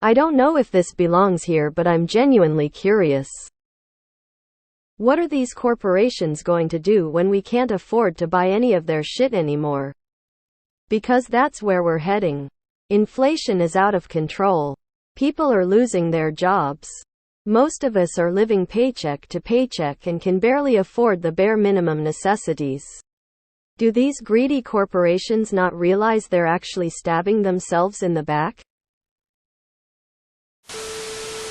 I don't know if this belongs here, but I'm genuinely curious. What are these corporations going to do when we can't afford to buy any of their shit anymore? Because that's where we're heading. Inflation is out of control. People are losing their jobs. Most of us are living paycheck to paycheck and can barely afford the bare minimum necessities. Do these greedy corporations not realize they're actually stabbing themselves in the back?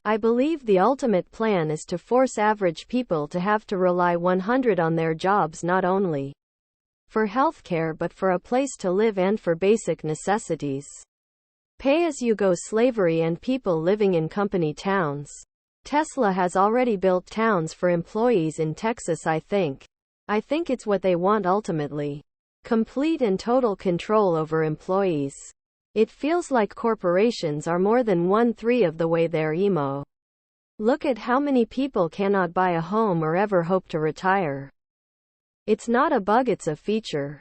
I believe the ultimate plan is to force average people to have to rely 100% on their jobs, not only for healthcare but for a place to live and for basic necessities. Pay-as-you-go slavery and people living in company towns. Tesla has already built towns for employees in Texas, I think. I think it's what they want ultimately. Complete and total control over employees. It feels like corporations are more than 1/3 of the way there, emo. Look at how many people cannot buy a home or ever hope to retire. It's not a bug, it's a feature.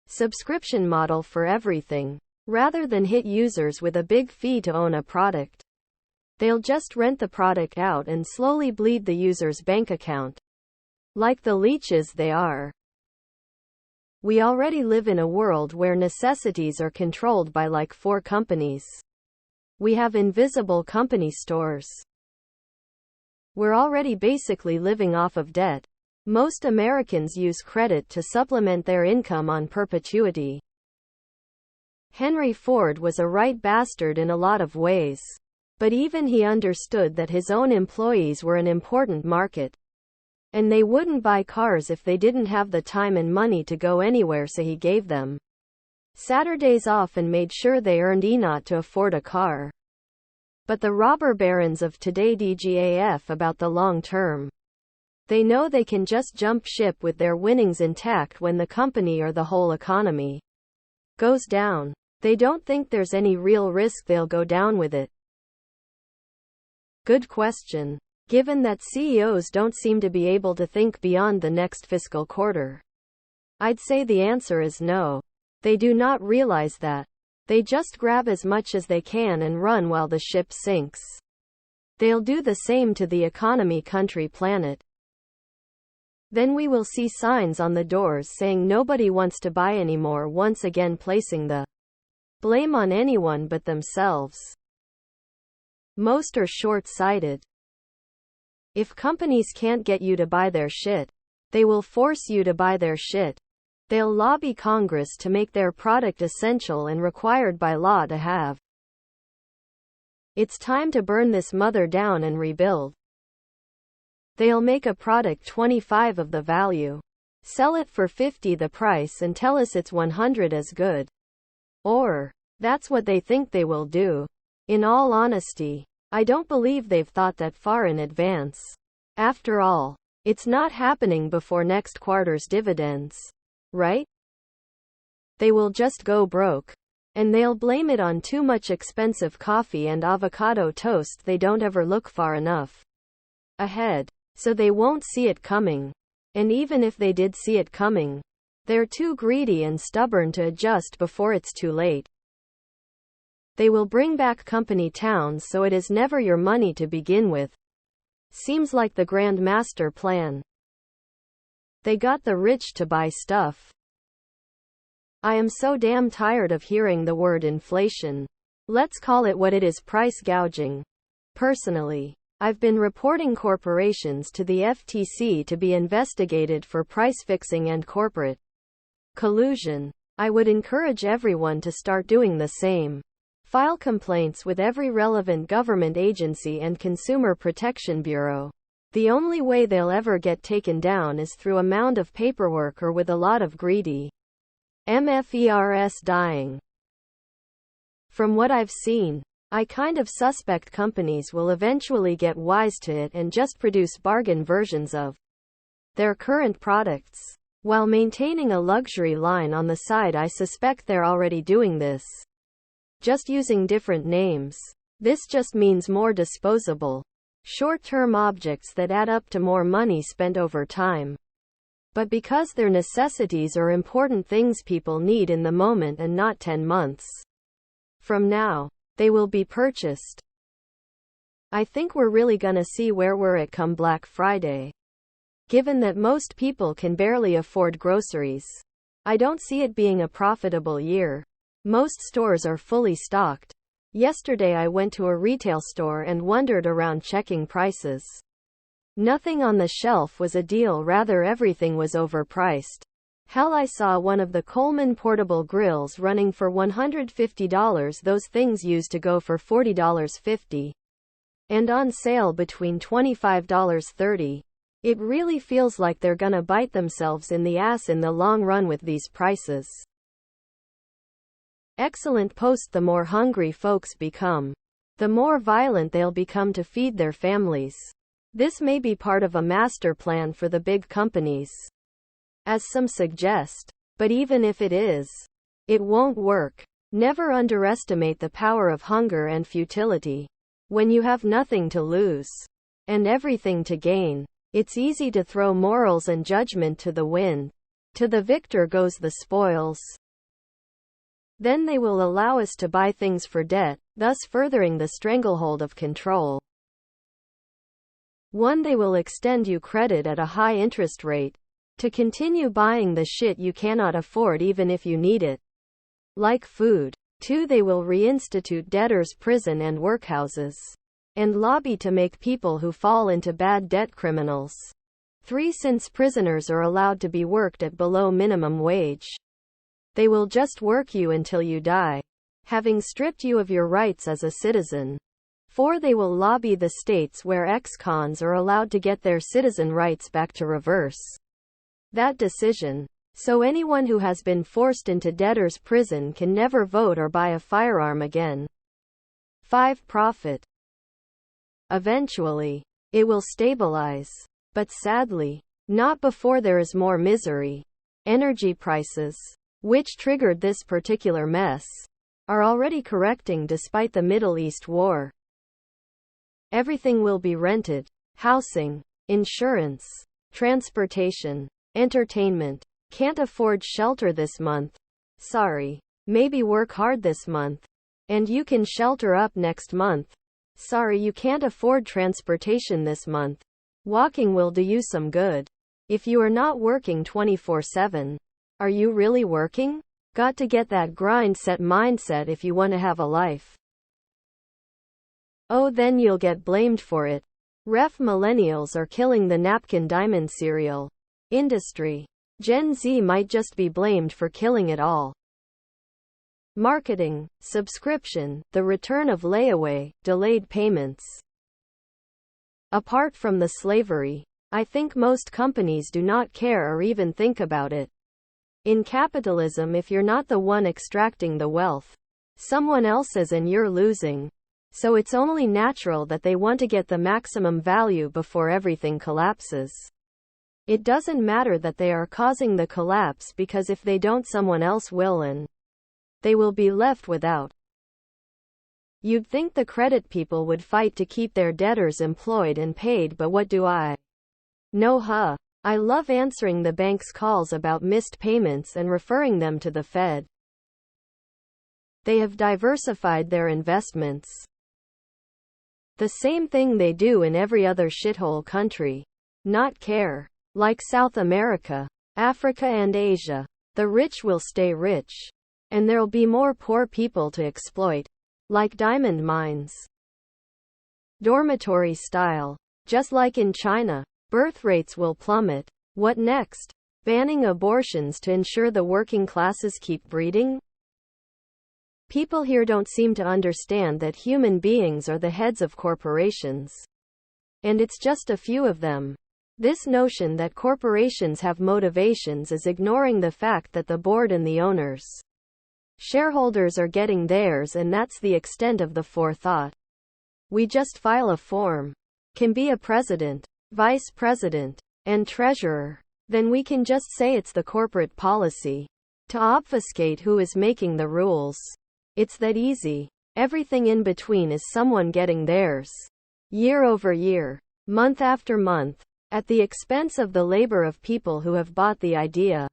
Subscription model for everything. Rather than hit users with a big fee to own a product, they'll just rent the product out and slowly bleed the user's bank account. Like the leeches they are. We already live in a world where necessities are controlled by like 4 companies. We have invisible company stores. We're already basically living off of debt. Most Americans use credit to supplement their income on perpetuity. Henry Ford was a right bastard in a lot of ways. But even he understood that his own employees were an important market. And they wouldn't buy cars if they didn't have the time and money to go anywhere, so he gave them Saturdays off and made sure they earned enough to afford a car. But the robber barons of today DGAF about the long term. They know they can just jump ship with their winnings intact when the company or the whole economy goes down. They don't think there's any real risk they'll go down with it. Good question. Given that CEOs don't seem to be able to think beyond the next fiscal quarter, I'd say the answer is no. They do not realize that. They just grab as much as they can and run while the ship sinks. They'll do the same to the economy, country, planet. Then we will see signs on the doors saying nobody wants to buy anymore, once again placing the blame on anyone but themselves. Most are short-sighted. If companies can't get you to buy their shit, they will force you to buy their shit. They'll lobby Congress to make their product essential and required by law to have. It's time to burn this mother down and rebuild. They'll make a product 25 of the value, sell it for 50 the price and tell us it's 100 as good. Or, that's what they think they will do. In all honesty, I don't believe they've thought that far in advance. After all, it's not happening before next quarter's dividends, right? They will just go broke. And they'll blame it on too much expensive coffee and avocado toast. They don't ever look far enough ahead. So they won't see it coming. And even if they did see it coming, they're too greedy and stubborn to adjust before it's too late. They will bring back company towns so it is never your money to begin with. Seems like the grand master plan. They got the rich to buy stuff. I am so damn tired of hearing the word inflation. Let's call it what it is, price gouging. Personally, I've been reporting corporations to the FTC to be investigated for price fixing and corporate collusion. I would encourage everyone to start doing the same. File complaints with every relevant government agency and Consumer Protection Bureau. The only way they'll ever get taken down is through a mound of paperwork or with a lot of greedy MFERS dying. From what I've seen, I kind of suspect companies will eventually get wise to it and just produce bargain versions of their current products, while maintaining a luxury line on the side. I suspect they're already doing this, just using different names. This just means more disposable, short-term objects that add up to more money spent over time. But because their necessities are important things people need in the moment and not 10 months from now, they will be purchased. I think we're really gonna see where we're at come Black Friday. Given that most people can barely afford groceries, I don't see it being a profitable year. Most stores are fully stocked. Yesterday I went to a retail store and wandered around checking prices. Nothing on the shelf was a deal, rather everything was overpriced. Hell, I saw one of the Coleman portable grills running for $150, those things used to go for $40.50. And on sale between $25-$30. It really feels like they're gonna bite themselves in the ass in the long run with these prices. Excellent post. The more hungry folks become, the more violent they'll become to feed their families. This may be part of a master plan for the big companies, as some suggest. But even if it is, it won't work. Never underestimate the power of hunger and futility. When you have nothing to lose and everything to gain, it's easy to throw morals and judgment to the wind. To the victor goes the spoils. Then they will allow us to buy things for debt, thus furthering the stranglehold of control. 1. They will extend you credit at a high interest rate to continue buying the shit you cannot afford even if you need it, like food. 2. They will reinstitute debtors' prison and workhouses, and lobby to make people who fall into bad debt criminals. 3. Since prisoners are allowed to be worked at below minimum wage, they will just work you until you die, having stripped you of your rights as a citizen. 4. They will lobby the states where ex-cons are allowed to get their citizen rights back to reverse that decision, so anyone who has been forced into debtor's prison can never vote or buy a firearm again. 5. Profit. Eventually, it will stabilize. But sadly, not before there is more misery. Energy prices, which triggered this particular mess, are already correcting despite the Middle East war. Everything will be rented. Housing, insurance, transportation, entertainment. Can't afford shelter this month. Sorry. Maybe work hard this month, and you can shelter up next month. Sorry, you can't afford transportation this month. Walking will do you some good. If you are not working 24/7, are you really working? Got to get that grind set mindset if you want to have a life. Oh, then you'll get blamed for it. Ref, millennials are killing the napkin diamond cereal industry. Gen Z might just be blamed for killing it all. Marketing, subscription, the return of layaway, delayed payments. Apart from the slavery, I think most companies do not care or even think about it. In capitalism, if you're not the one extracting the wealth, someone else is and you're losing. So it's only natural that they want to get the maximum value before everything collapses. It doesn't matter that they are causing the collapse, because if they don't, someone else will, and they will be left without. You'd think the credit people would fight to keep their debtors employed and paid, but what do I know? I love answering the bank's calls about missed payments and referring them to the Fed. They have diversified their investments. The same thing they do in every other shithole country. Not care. Like South America, Africa and Asia. The rich will stay rich, and there'll be more poor people to exploit. Like diamond mines. Dormitory style. Just like in China, birth rates will plummet. What next? Banning abortions to ensure the working classes keep breeding? People here don't seem to understand that human beings are the heads of corporations. And it's just a few of them. This notion that corporations have motivations is ignoring the fact that the board and the owners, shareholders, are getting theirs, and that's the extent of the forethought. We just file a form, can be a president, vice president, and treasurer. Then we can just say it's the corporate policy to obfuscate who is making the rules. It's that easy. Everything in between is someone getting theirs. Year over year, month after month, at the expense of the labor of people who have bought the idea.